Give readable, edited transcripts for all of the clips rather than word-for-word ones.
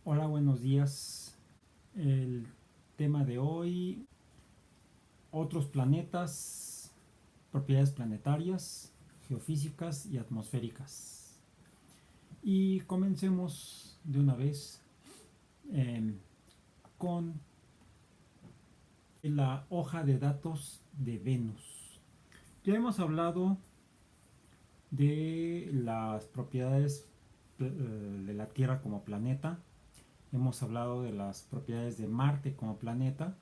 Hola, buenos días. El tema de hoy, otros planetas, propiedades planetarias, geofísicas y atmosféricas. Y comencemos de una vez eh, con la hoja de datos de Venus. Ya hemos hablado de las propiedades de la Tierra como planeta. Hemos hablado de las propiedades de Marte como planeta.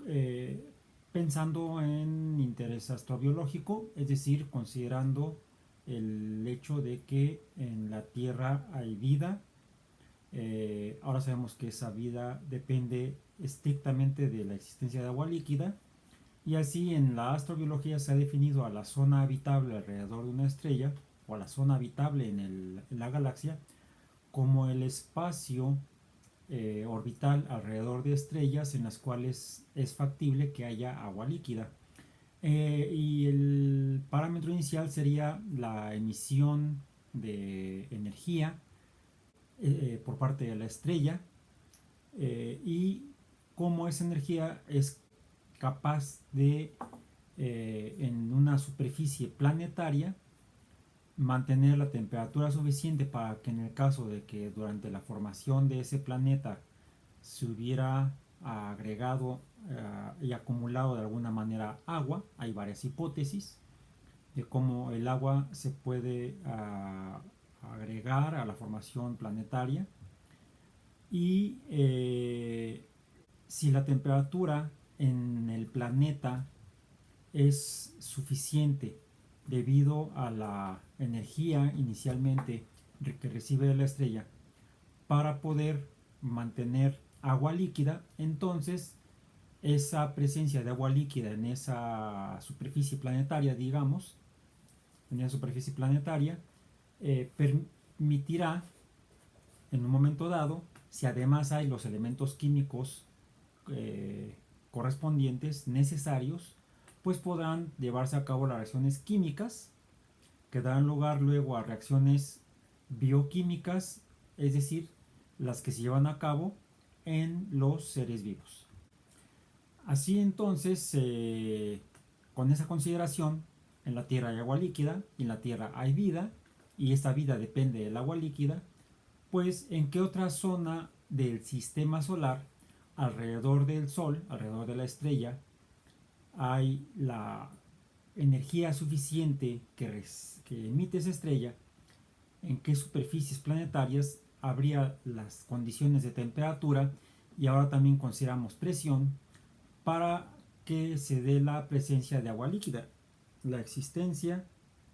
eh, Pensando en interés astrobiológico, es decir, considerando el hecho de que en la Tierra hay vida. Ahora sabemos que esa vida depende estrictamente de la existencia de agua líquida, y así en la astrobiología se ha definido a la zona habitable alrededor de una estrella o a la zona habitable en la galaxia como el espacio orbital alrededor de estrellas en las cuales es factible que haya agua líquida. Y el parámetro inicial sería la emisión de energía por parte de la estrella, y cómo esa energía es capaz de, en una superficie planetaria, mantener la temperatura suficiente para que en el caso de que durante la formación de ese planeta se hubiera agregado y acumulado de alguna manera agua. Hay varias hipótesis de cómo el agua se puede agregar a la formación planetaria, y si la temperatura en el planeta es suficiente debido a la energía inicialmente que recibe de la estrella para poder mantener agua líquida, entonces esa presencia de agua líquida en esa superficie planetaria, digamos, en esa superficie planetaria, permitirá en un momento dado, si además hay los elementos químicos correspondientes, necesarios, pues podrán llevarse a cabo las reacciones químicas que darán lugar luego a reacciones bioquímicas, es decir, las que se llevan a cabo en los seres vivos. Así entonces, con esa consideración, en la Tierra hay agua líquida, y en la Tierra hay vida, y esta vida depende del agua líquida, pues ¿en qué otra zona del sistema solar, alrededor del Sol, alrededor de la estrella, hay la energía suficiente que emite esa estrella? ¿En qué superficies planetarias habría las condiciones de temperatura, y ahora también consideramos presión, para que se dé la presencia de agua líquida, la existencia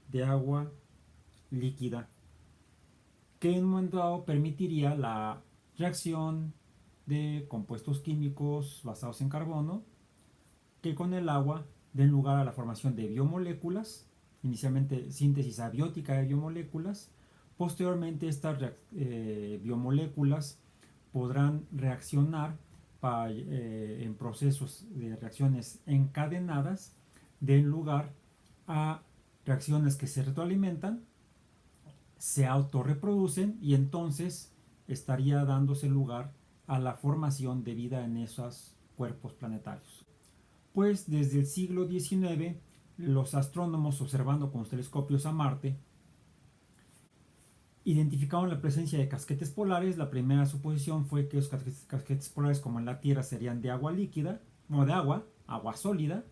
de agua líquida, que en un momento dado permitiría la reacción de compuestos químicos basados en carbono que con el agua den lugar a la formación de biomoléculas, inicialmente síntesis abiótica de biomoléculas. Posteriormente estas biomoléculas podrán reaccionar en procesos de reacciones encadenadas, den lugar a reacciones que se retroalimentan, se autorreproducen, y entonces estaría dándose lugar a la formación de vida en esos cuerpos planetarios. Pues desde el siglo XIX, los astrónomos, observando con los telescopios a Marte, identificaron la presencia de casquetes polares. La primera suposición fue que los casquetes polares, como en la Tierra, serían de agua líquida, o de agua sólida.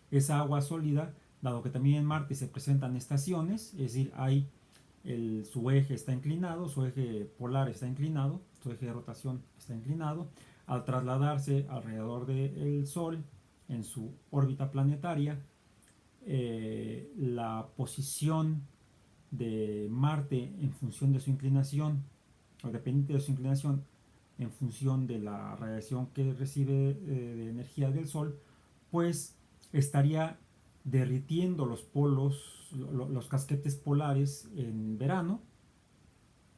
Esa agua sólida, dado que también en Marte se presentan estaciones, es decir, su eje está inclinado, su eje polar está inclinado, su eje de rotación está inclinado. Al trasladarse alrededor del Sol en su órbita planetaria, la posición de Marte en función de su inclinación, o dependiente de su inclinación, en función de la radiación que recibe de energía del Sol, pues estaría derritiendo los polos, los casquetes polares en verano,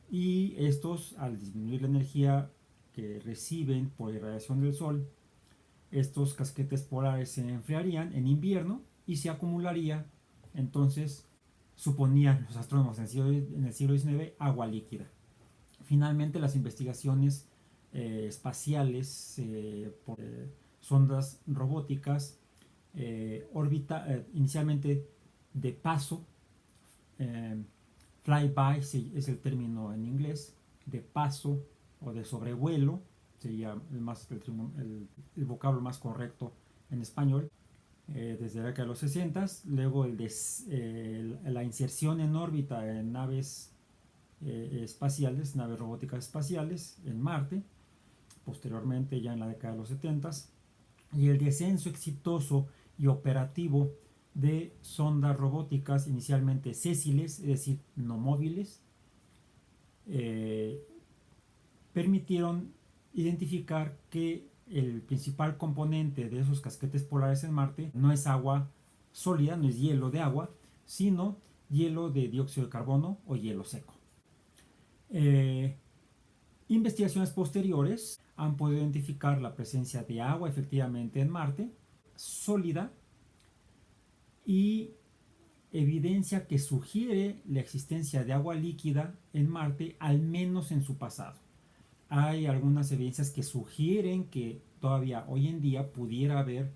y estos, al disminuir la energía que reciben por irradiación del Sol, estos casquetes polares se enfriarían en invierno y se acumularía, entonces, suponían los astrónomos en el siglo XIX, agua líquida. Finalmente, las investigaciones espaciales por sondas robóticas inicialmente de paso, eh, flyby es el término en inglés, de paso o de sobrevuelo, sería el vocablo más correcto en español, desde la década de los 60. Luego la inserción en órbita en naves espaciales, naves robóticas espaciales en Marte, posteriormente ya en la década de los 70, y el descenso exitoso y operativo de sondas robóticas inicialmente sésiles, es decir, no móviles, permitieron identificar que el principal componente de esos casquetes polares en Marte no es agua sólida, no es hielo de agua, sino hielo de dióxido de carbono o hielo seco. Investigaciones posteriores han podido identificar la presencia de agua efectivamente en Marte, sólida, y evidencia que sugiere la existencia de agua líquida en Marte, al menos en su pasado. Hay algunas evidencias que sugieren que todavía hoy en día pudiera haber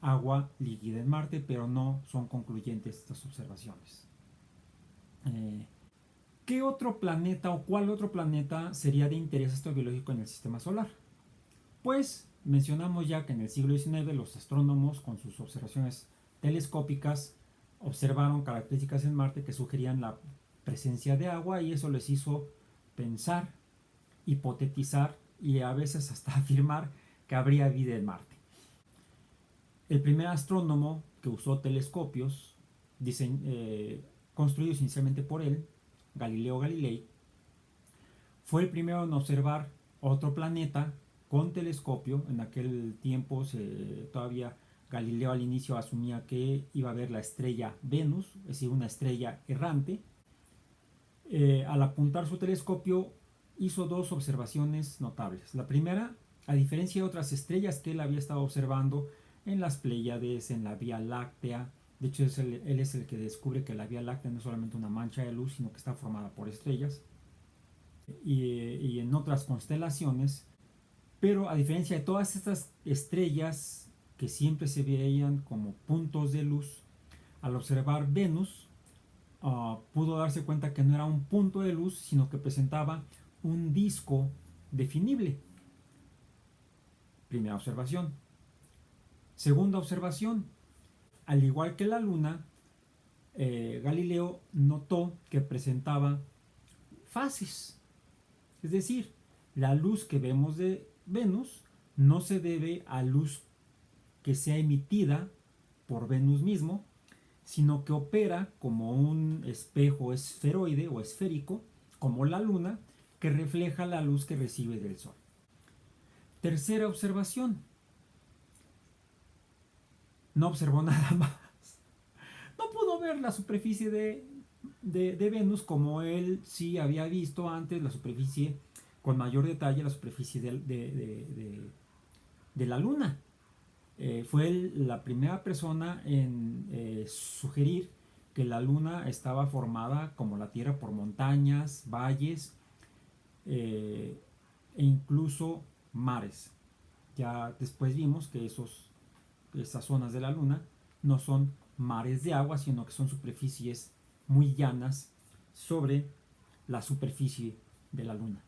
agua líquida en Marte, pero no son concluyentes estas observaciones. ¿Qué otro planeta o cuál otro planeta sería de interés astrobiológico en el sistema solar? Pues mencionamos ya que en el siglo XIX los astrónomos, con sus observaciones telescópicas, observaron características en Marte que sugerían la presencia de agua, y eso les hizo pensar, hipotetizar y a veces hasta afirmar que habría vida en Marte. El primer astrónomo que usó telescopios construidos inicialmente por él, Galileo Galilei, fue el primero en observar otro planeta con telescopio. En aquel tiempo todavía Galileo al inicio asumía que iba a ver la estrella Venus, es decir, una estrella errante. Al apuntar su telescopio hizo dos observaciones notables. La primera, a diferencia de otras estrellas que él había estado observando en las Pléyades, en la Vía Láctea, de hecho él es el que descubre que la Vía Láctea no es solamente una mancha de luz, sino que está formada por estrellas, y en otras constelaciones. Pero a diferencia de todas estas estrellas que siempre se veían como puntos de luz, al observar Venus, pudo darse cuenta que no era un punto de luz, sino que presentaba un disco definible. Primera observación. Segunda observación. Al igual que la Luna, Galileo notó que presentaba fases. Es decir, la luz que vemos de Venus no se debe a luz que sea emitida por Venus mismo, sino que opera como un espejo esferoide o esférico, como la Luna, que refleja la luz que recibe del Sol. Tercera observación. No observó nada más. No pudo ver la superficie de Venus como él sí había visto antes, la superficie con mayor detalle, la superficie de la Luna. Fue la primera persona en sugerir que la Luna estaba formada como la Tierra por montañas, valles e incluso mares. Ya después vimos que esas zonas de la Luna no son mares de agua, sino que son superficies muy llanas sobre la superficie de la Luna.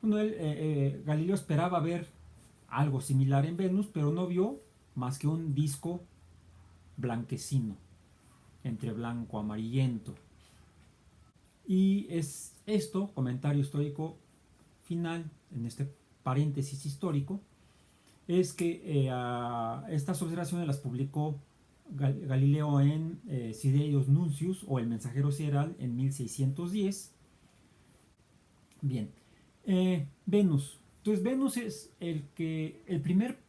Bueno, Galileo esperaba ver algo similar en Venus, pero no vio más que un disco blanquecino, entre blanco amarillento. Y es esto, comentario histórico final en este paréntesis histórico, es que estas observaciones las publicó Galileo en Siderius Nuncius, o el Mensajero Sideral, en 1610. Bien, Venus. Entonces Venus es el primer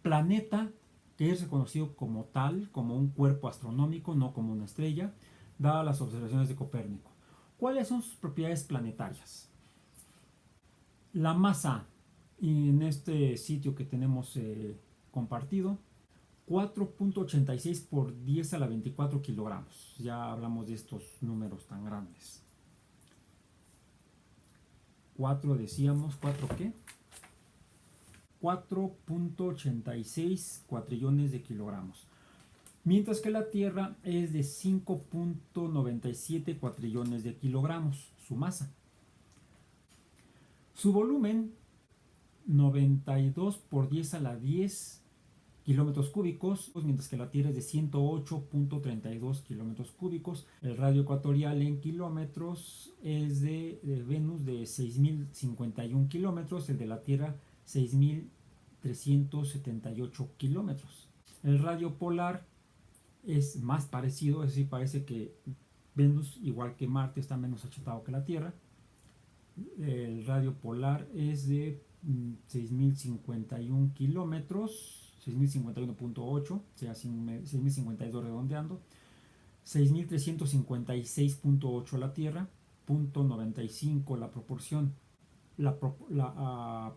planeta que es reconocido como tal, como un cuerpo astronómico, no como una estrella, dadas las observaciones de Copérnico. ¿Cuáles son sus propiedades planetarias? La masa, en este sitio que tenemos compartido, 4.86 por 10 a la 24 kilogramos. Ya hablamos de estos números tan grandes. 4, decíamos, ¿4 qué? 4.86 cuatrillones de kilogramos. Mientras que la Tierra es de 5.97 cuatrillones de kilogramos, su masa. Su volumen, 92 por 10 a la 10 kilómetros cúbicos, mientras que la Tierra es de 108.32 kilómetros cúbicos. El radio ecuatorial en kilómetros es de Venus de 6.051 kilómetros, el de la Tierra 6.378 kilómetros. El radio polar es más parecido, es decir, parece que Venus, igual que Marte, está menos achatado que la Tierra. El radio polar es de 6.051 kilómetros, 6.051.8, sea 6.052 redondeando, 6.356.8 la Tierra, .95 la proporción.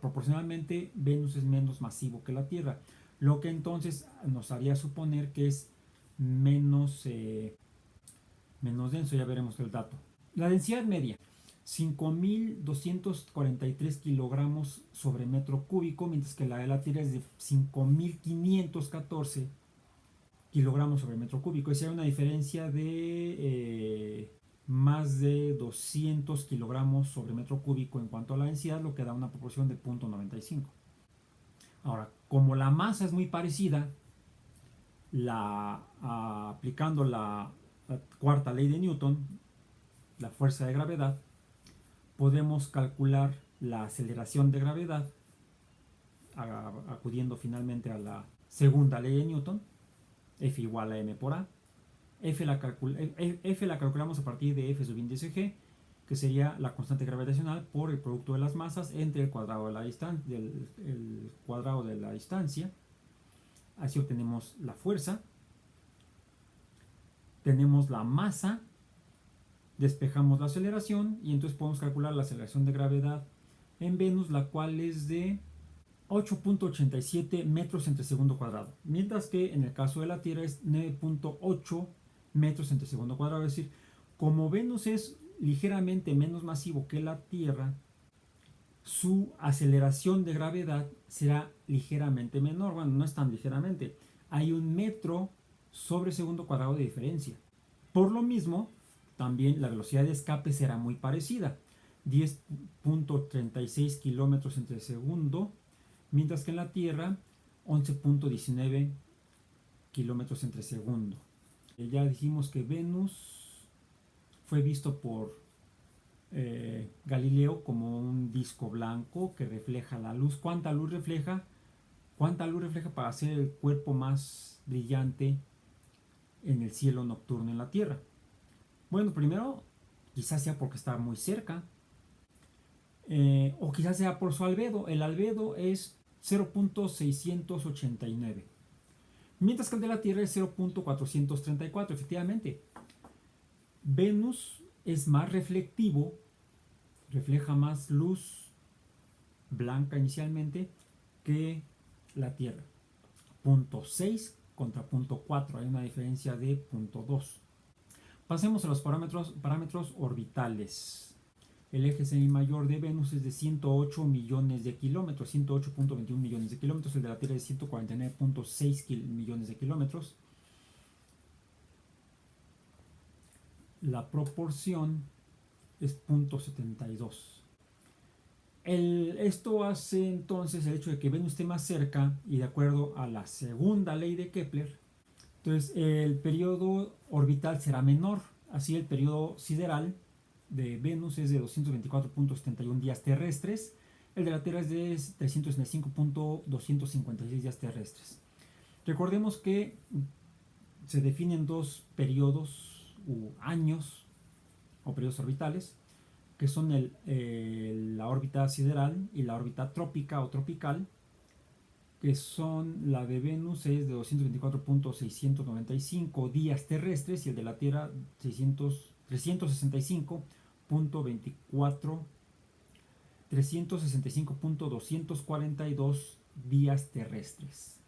Proporcionalmente Venus es menos masivo que la Tierra, lo que entonces nos haría suponer que es menos denso. Ya veremos el dato. La densidad media, 5.243 kilogramos sobre metro cúbico, mientras que la de la Tierra es de 5.514 kilogramos sobre metro cúbico. Esa es una diferencia de más de 200 kilogramos sobre metro cúbico en cuanto a la densidad, lo que da una proporción de 0.95. Ahora, como la masa es muy parecida, aplicando la cuarta ley de Newton, la fuerza de gravedad, podemos calcular la aceleración de gravedad acudiendo finalmente a la segunda ley de Newton, F igual a m por a. F la calculamos a partir de F subíndice G, que sería la constante gravitacional por el producto de las masas entre el cuadrado de la distancia, el cuadrado de la distancia. Así obtenemos la fuerza, tenemos la masa, despejamos la aceleración y entonces podemos calcular la aceleración de gravedad en Venus, la cual es de 8.87 metros entre segundo cuadrado, mientras que en el caso de la Tierra es 9.8 metros entre segundo cuadrado. Es decir, como Venus es ligeramente menos masivo que la Tierra, su aceleración de gravedad será ligeramente menor. Bueno, no es tan ligeramente, hay 1 metro sobre segundo cuadrado de diferencia. Por lo mismo, también la velocidad de escape será muy parecida, 10.36 kilómetros entre segundo, mientras que en la Tierra 11.19 kilómetros entre segundo. Ya dijimos que Venus fue visto por Galileo como un disco blanco que refleja la luz. ¿Cuánta luz refleja? ¿Cuánta luz refleja para hacer el cuerpo más brillante en el cielo nocturno en la Tierra? Bueno, primero, quizás sea porque está muy cerca, o quizás sea por su albedo. El albedo es 0.689, mientras que el de la Tierra es 0.434. Efectivamente, Venus es más reflectivo, refleja más luz blanca inicialmente que la Tierra. 0.6 contra 0.4, hay una diferencia de 0.2. Pasemos a los parámetros orbitales. El eje semimayor de Venus es de 108 millones de kilómetros, 108.21 millones de kilómetros. El de la Tierra es 149.6 millones de kilómetros. La proporción es 0.72. Esto hace entonces el hecho de que Venus esté más cerca, y de acuerdo a la segunda ley de Kepler, entonces el periodo orbital será menor. Así el periodo sideral de Venus es de 224.71 días terrestres, el de la Tierra es de 365.256 días terrestres. Recordemos que se definen dos periodos u años o periodos orbitales, que son la órbita sideral y la órbita trópica o tropical, que son la de Venus es de 224.695 días terrestres y el de la Tierra 365.242 días terrestres.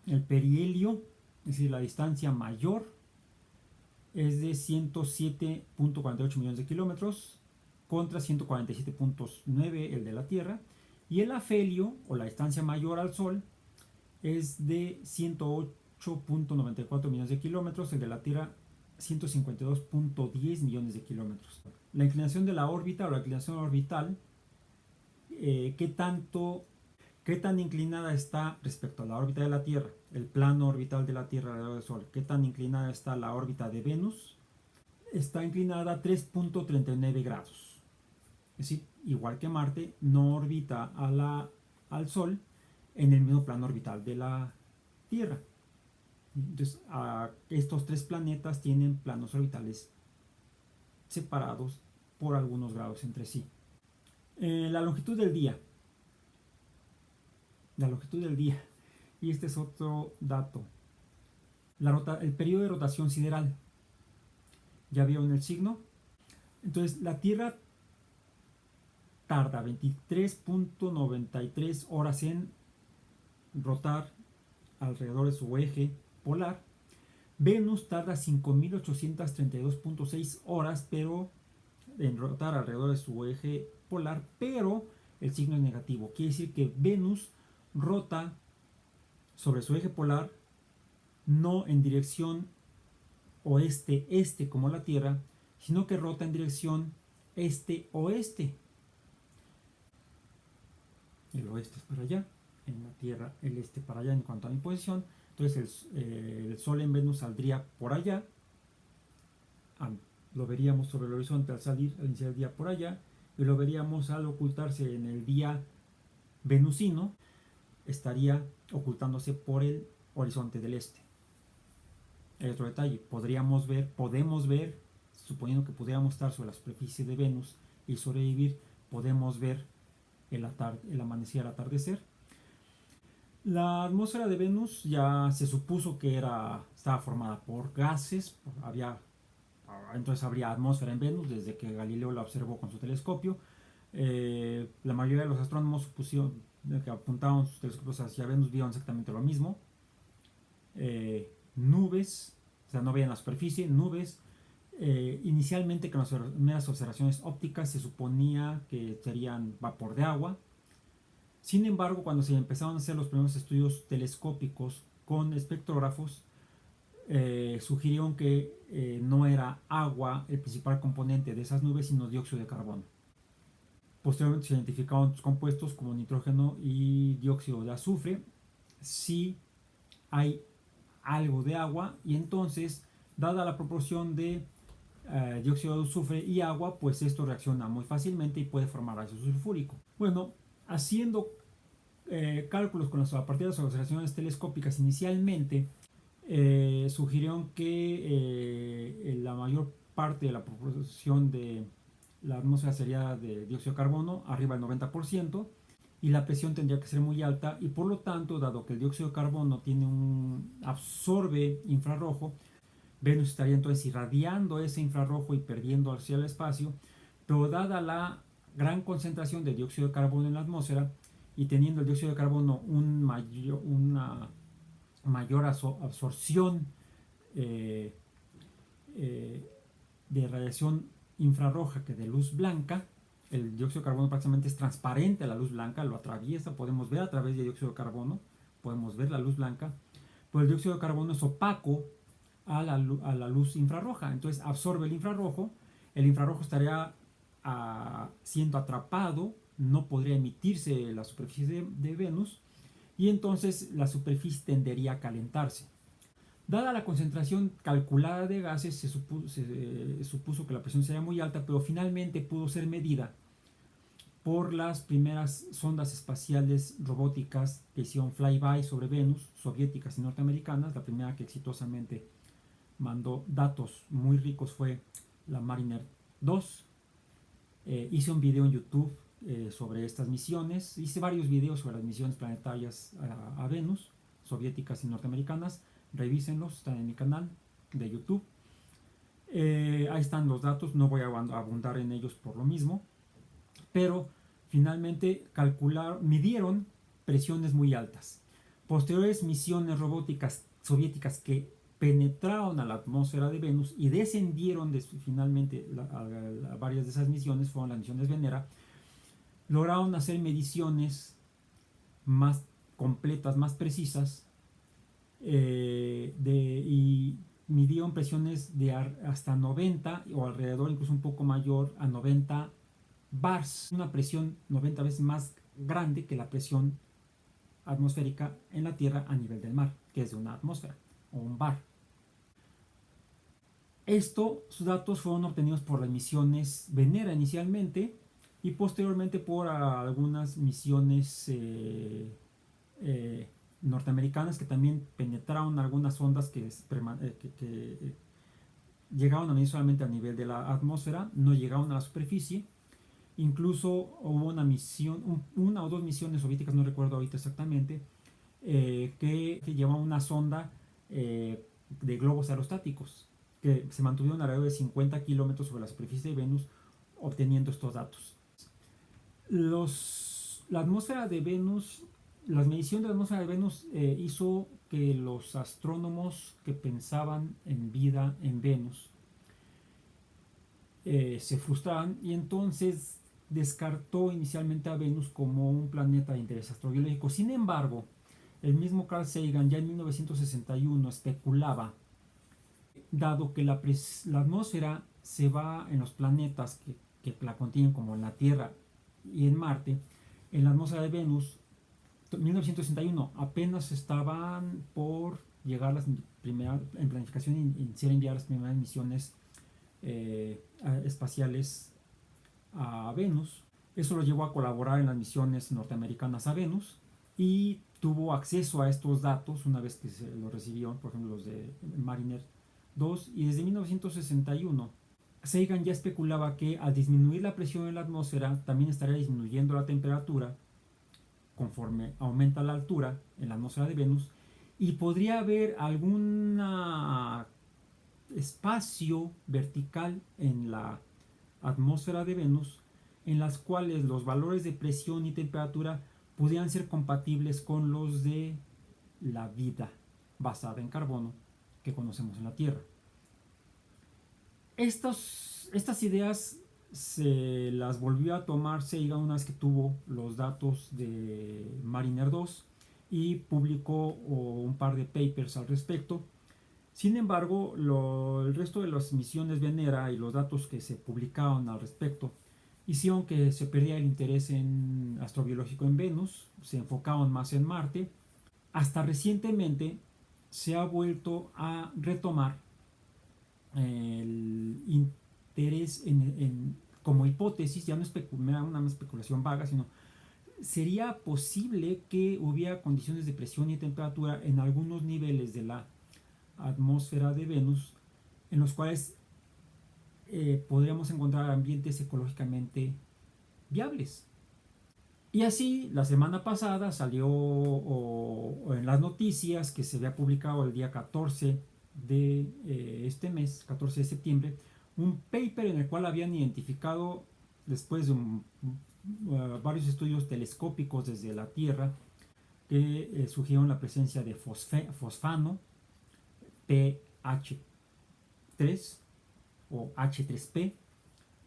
El perihelio, es decir, la distancia mayor, es de 107.48 millones de kilómetros, contra 147.9 el de la Tierra, y el afelio o la distancia mayor al Sol es de 108.94 millones de kilómetros, el de la Tierra 152.10 millones de kilómetros. La inclinación de la órbita o la inclinación orbital, ¿qué tan inclinada está respecto a la órbita de la Tierra, el plano orbital de la Tierra alrededor del Sol? ¿Qué tan inclinada está la órbita de Venus? Está inclinada a 3.39 grados. Es decir, igual que Marte, no orbita al Sol en el mismo plano orbital de la Tierra. Entonces, estos tres planetas tienen planos orbitales separados por algunos grados entre sí. La longitud del día. La longitud del día. Y este es otro dato. El periodo de rotación sideral. ¿Ya vieron el signo? Entonces, la Tierra tarda 23.93 horas en rotar alrededor de su eje polar. Venus tarda 5.832.6 horas pero en rotar alrededor de su eje polar, pero el signo es negativo. Quiere decir que Venus rota sobre su eje polar no en dirección oeste-este como la Tierra, sino que rota en dirección este-oeste. El oeste es para allá, en la Tierra el este para allá en cuanto a mi posición. Entonces el Sol en Venus saldría por allá, lo veríamos sobre el horizonte al iniciar el día por allá, y lo veríamos al ocultarse en el día venusino, estaría ocultándose por el horizonte del este. Hay otro detalle, podemos ver, suponiendo que pudiéramos estar sobre la superficie de Venus y sobrevivir, podemos ver el amanecer, el atardecer. La atmósfera de Venus ya se supuso que estaba formada por gases, entonces habría atmósfera en Venus desde que Galileo la observó con su telescopio. La mayoría de los astrónomos supusieron que apuntaban sus telescopios hacia Venus, vieron exactamente lo mismo. Nubes, o sea, no veían la superficie, nubes. Inicialmente con las primeras observaciones ópticas se suponía que serían vapor de agua. Sin embargo, cuando se empezaron a hacer los primeros estudios telescópicos con espectrógrafos, sugirieron que no era agua el principal componente de esas nubes, sino dióxido de carbono. Posteriormente se identificaron otros compuestos como nitrógeno y dióxido de azufre. Sí hay algo de agua, y entonces, dada la proporción de dióxido de azufre y agua, pues esto reacciona muy fácilmente y puede formar ácido sulfúrico. Bueno, haciendo cálculos a partir de las observaciones telescópicas inicialmente, sugirieron que la mayor parte de la proporción de la atmósfera sería de dióxido de carbono, arriba del 90%, y la presión tendría que ser muy alta, y por lo tanto, dado que el dióxido de carbono absorbe infrarrojo, Venus estaría entonces irradiando ese infrarrojo y perdiendo hacia el espacio, pero dada la gran concentración de dióxido de carbono en la atmósfera y teniendo el dióxido de carbono una mayor absorción de radiación infrarroja que de luz blanca, el dióxido de carbono prácticamente es transparente a la luz blanca, lo atraviesa, podemos ver a través del dióxido de carbono, podemos ver la luz blanca, pero el dióxido de carbono es opaco a la luz infrarroja, entonces absorbe el infrarrojo estaría siendo atrapado, no podría emitirse de la superficie de Venus, y entonces la superficie tendería a calentarse. Dada la concentración calculada de gases, se supuso que la presión sería muy alta, pero finalmente pudo ser medida por las primeras sondas espaciales robóticas que hicieron flyby sobre Venus, soviéticas y norteamericanas. La primera que exitosamente mandó datos muy ricos fue la Mariner 2. Hice un video en YouTube sobre estas misiones, hice varios videos sobre las misiones planetarias a Venus, soviéticas y norteamericanas. Revísenlos, están en mi canal de YouTube. Ahí están los datos, no voy a abundar en ellos por lo mismo, pero finalmente midieron presiones muy altas. Posteriores misiones robóticas soviéticas que penetraron a la atmósfera de Venus y descendieron finalmente a varias de esas misiones, fueron las misiones Venera, lograron hacer mediciones más completas, más precisas, y midieron presiones de hasta 90 o alrededor, incluso un poco mayor, a 90 bars, una presión 90 veces más grande que la presión atmosférica en la Tierra a nivel del mar, que es de una atmósfera o un bar. Estos datos fueron obtenidos por las misiones Venera inicialmente y posteriormente por algunas misiones norteamericanas que también penetraron algunas ondas que llegaron a medir solamente a nivel de la atmósfera, no llegaron a la superficie. Incluso hubo una misión, una o dos misiones soviéticas, no recuerdo ahorita exactamente, que llevaban una sonda de globos aerostáticos que se mantuvieron alrededor de 50 kilómetros sobre la superficie de Venus obteniendo estos datos. La atmósfera de Venus, las mediciones de la atmósfera de Venus hizo que los astrónomos que pensaban en vida en Venus se frustraran y entonces descartó inicialmente a Venus como un planeta de interés astrobiológico. Sin embargo, el mismo Carl Sagan ya en 1961 especulaba, dado que la atmósfera se va en los planetas que la contienen como en la Tierra y en Marte, en la atmósfera de Venus, 1961 apenas estaban por llegar las primeras en planificación y iniciar enviar las primeras misiones espaciales a Venus. Eso lo llevó a colaborar en las misiones norteamericanas a Venus y tuvo acceso a estos datos una vez que se los recibió, por ejemplo los de Mariner 2, y desde 1961 Sagan ya especulaba que al disminuir la presión en la atmósfera también estaría disminuyendo la temperatura conforme aumenta la altura en la atmósfera de Venus y podría haber algún espacio vertical en la atmósfera de Venus en las cuales los valores de presión y temperatura pudieran ser compatibles con los de la vida basada en carbono que conocemos en la Tierra. Estas ideas se las volvió a tomar Sagan una vez que tuvo los datos de Mariner 2 y publicó un par de papers al respecto. Sin embargo, el resto de las misiones Venera y los datos que se publicaron al respecto hicieron que se perdiera el interés en astrobiológico en Venus, se enfocaron más en Marte. Hasta recientemente se ha vuelto a retomar el interés como hipótesis, ya no es una especulación vaga, sino sería posible que hubiera condiciones de presión y temperatura en algunos niveles de la atmósfera de Venus en los cuales podríamos encontrar ambientes ecológicamente viables. Y así, la semana pasada salió en las noticias que se había publicado el día 14 de este mes, 14 de septiembre, un paper en el cual habían identificado, después de varios estudios telescópicos desde la Tierra, que sugirieron la presencia de fosfano pH3 o H3P,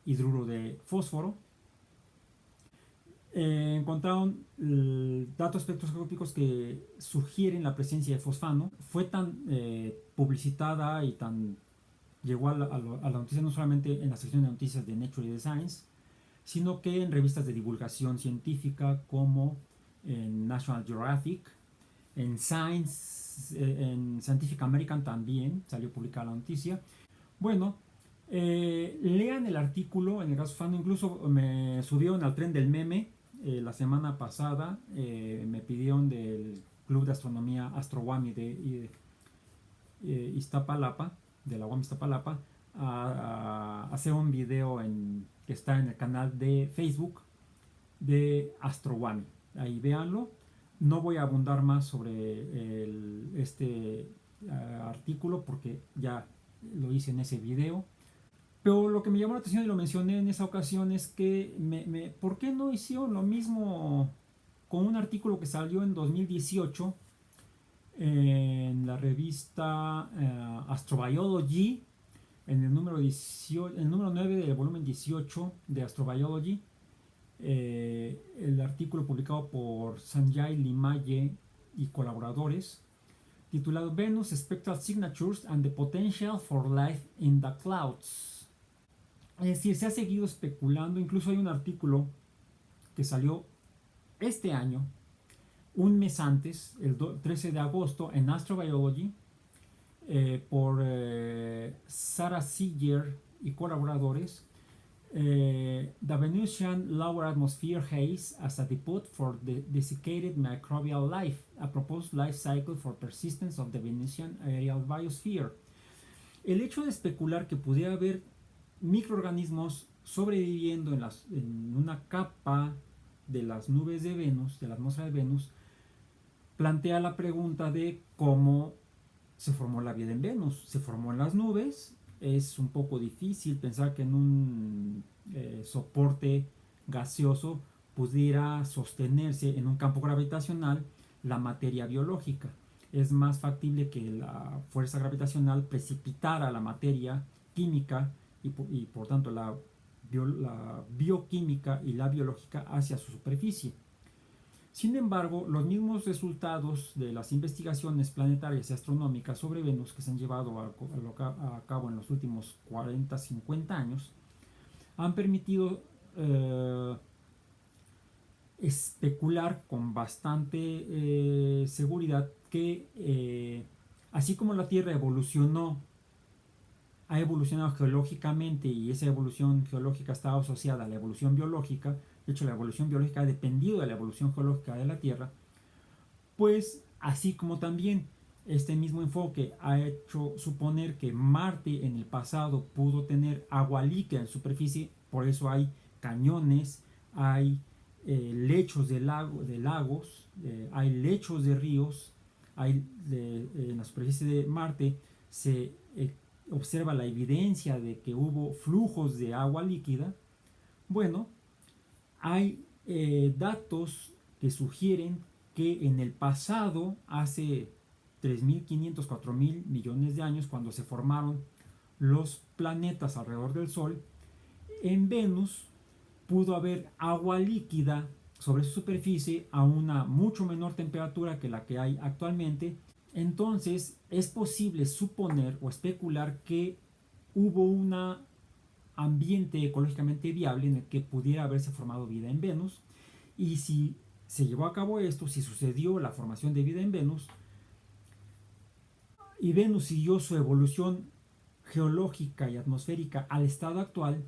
hidruro de fósforo. Encontraron datos espectroscópicos que sugieren la presencia de fosfano. Fue tan publicitada y tan llegó a la noticia no solamente en la sección de noticias de Nature y de Science, sino que en revistas de divulgación científica como en National Geographic, en Science, en Scientific American también salió publicada la noticia. Bueno, lean el artículo en el caso fano, incluso me subieron al tren del meme la semana pasada, me pidieron del Club de Astronomía Astrowami de Iztapalapa, de la UAM Iztapalapa, a hacer un video que está en el canal de Facebook de Astrowami. Ahí véanlo. No voy a abundar más sobre este artículo porque ya lo hice en ese video. Pero lo que me llamó la atención y lo mencioné en esa ocasión es que ¿por qué no hicieron lo mismo con un artículo que salió en 2018 en la revista Astrobiology, en el número 18, el número 9 del volumen 18 de Astrobiology, el artículo publicado por Sanjay Limaye y colaboradores, titulado Venus Spectral Signatures and the Potential for Life in the Clouds. Es decir, se ha seguido especulando, incluso hay un artículo que salió este año, un mes antes, el 13 de agosto, en Astrobiology, por Sarah Seeger y colaboradores, The Venusian Lower Atmosphere Haze as a Depot for the Desiccated Microbial Life, a Proposed Life Cycle for Persistence of the Venusian Aerial Biosphere. El hecho de especular que pudiera haber microorganismos sobreviviendo en una capa de las nubes de Venus, de la atmósfera de Venus, plantea la pregunta de cómo se formó la vida en Venus. Se formó en las nubes. Es un poco difícil pensar que en un soporte gaseoso pudiera sostenerse en un campo gravitacional la materia biológica. Es más factible que la fuerza gravitacional precipitara la materia química y por tanto la bioquímica y la biológica hacia su superficie. Sin embargo, los mismos resultados de las investigaciones planetarias y astronómicas sobre Venus que se han llevado a cabo en los últimos 40-50 años han permitido especular con bastante seguridad que así como la Tierra ha evolucionado geológicamente y esa evolución geológica está asociada a la evolución biológica, de hecho la evolución biológica ha dependido de la evolución geológica de la Tierra, pues así como también este mismo enfoque ha hecho suponer que Marte en el pasado pudo tener agua líquida en superficie, por eso hay cañones, hay lechos de lagos, hay lechos de ríos, en la superficie de Marte se observa la evidencia de que hubo flujos de agua líquida. Bueno, hay datos que sugieren que en el pasado, hace 3.500, 4.000 millones de años, cuando se formaron los planetas alrededor del Sol, en Venus pudo haber agua líquida sobre su superficie a una mucho menor temperatura que la que hay actualmente. Entonces es posible suponer o especular que hubo un ambiente ecológicamente viable en el que pudiera haberse formado vida en Venus, y si se llevó a cabo esto, si sucedió la formación de vida en Venus y Venus siguió su evolución geológica y atmosférica al estado actual,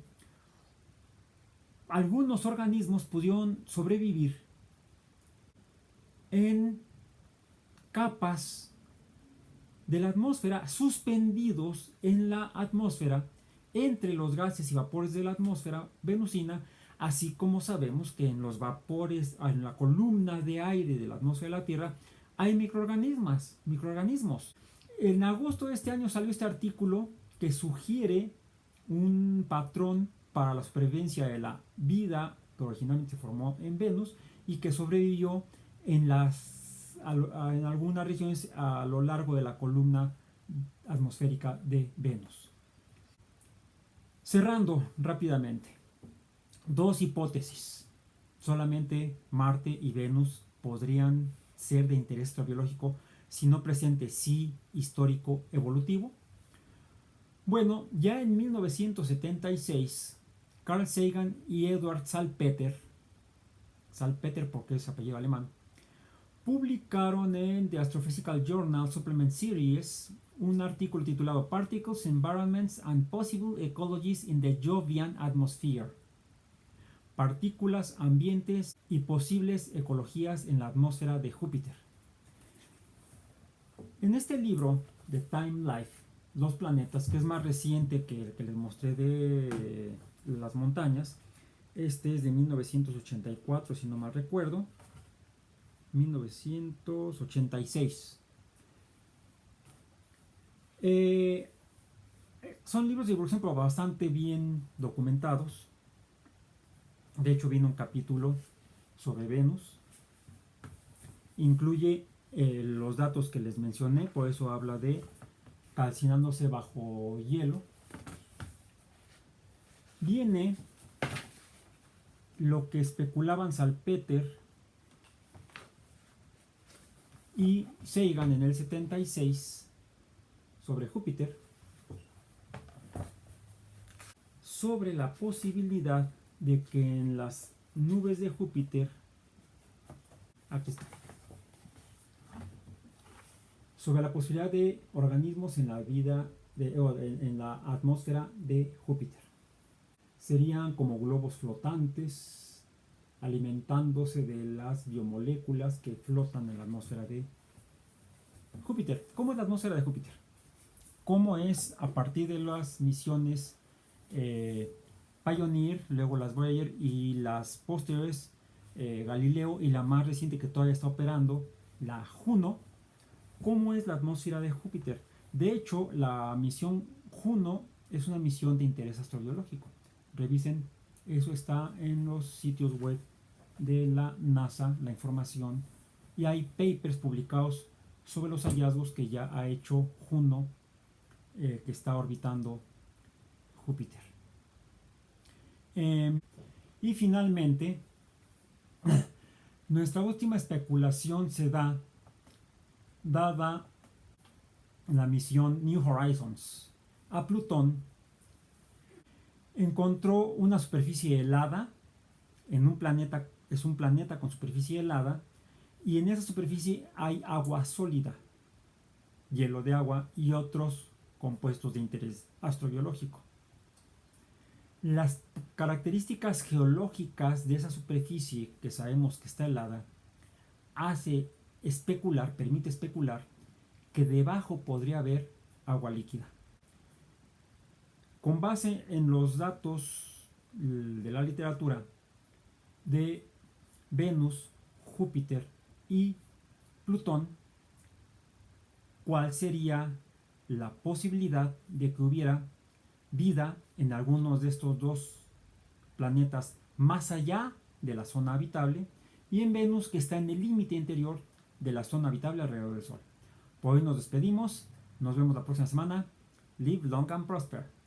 algunos organismos pudieron sobrevivir en capas de la atmósfera, suspendidos en la atmósfera entre los gases y vapores de la atmósfera venusina, así como sabemos que en los vapores, en la columna de aire de la atmósfera de la Tierra, hay microorganismos. En agosto de este año salió este artículo que sugiere un patrón para la supervivencia de la vida que originalmente se formó en Venus y que sobrevivió en algunas regiones a lo largo de la columna atmosférica de Venus. Cerrando rápidamente, dos hipótesis. Solamente Marte y Venus podrían ser de interés astrobiológico, si no presente sí histórico evolutivo. Bueno, ya en 1976, Carl Sagan y Edward Salpeter porque es apellido alemán, publicaron en The Astrophysical Journal Supplement Series un artículo titulado Particles, Environments and Possible Ecologies in the Jovian Atmosphere. Partículas, ambientes y posibles ecologías en la atmósfera de Júpiter. En este libro de Time Life, Los planetas, que es más reciente que el que les mostré de las montañas, este es de 1984, si no mal recuerdo, 1986. Son libros de divulgación pero bastante bien documentados. De hecho, viene un capítulo sobre Venus. Incluye los datos que les mencioné, por eso habla de calcinándose bajo hielo. Viene lo que especulaban Salpeter y Sagan en el 76 sobre Júpiter, sobre la posibilidad de que en las nubes de Júpiter, aquí está, sobre la posibilidad de organismos en la vida, en la atmósfera de Júpiter. Serían como globos flotantes, alimentándose de las biomoléculas que flotan en la atmósfera de Júpiter. ¿Cómo es la atmósfera de Júpiter? ¿Cómo es a partir de las misiones Pioneer, luego las Voyager y las posteriores Galileo y la más reciente que todavía está operando, la Juno? ¿Cómo es la atmósfera de Júpiter? De hecho, la misión Juno es una misión de interés astrobiológico. Revisen, eso está en los sitios web de la NASA, la información, y hay papers publicados sobre los hallazgos que ya ha hecho Juno, que está orbitando Júpiter. Y finalmente, nuestra última especulación se da dada la misión New Horizons a Plutón. Encontró una superficie helada en un planeta, es un planeta con superficie helada, y en esa superficie hay agua sólida, hielo de agua y otros compuestos de interés astrobiológico. Las características geológicas de esa superficie, que sabemos que está helada, permite especular que debajo podría haber agua líquida. Con base en los datos de la literatura de Venus, Júpiter y Plutón, ¿cuál sería la posibilidad de que hubiera vida en algunos de estos dos planetas más allá de la zona habitable, y en Venus, que está en el límite interior de la zona habitable alrededor del Sol? Por hoy nos despedimos, nos vemos la próxima semana. Live long and prosper.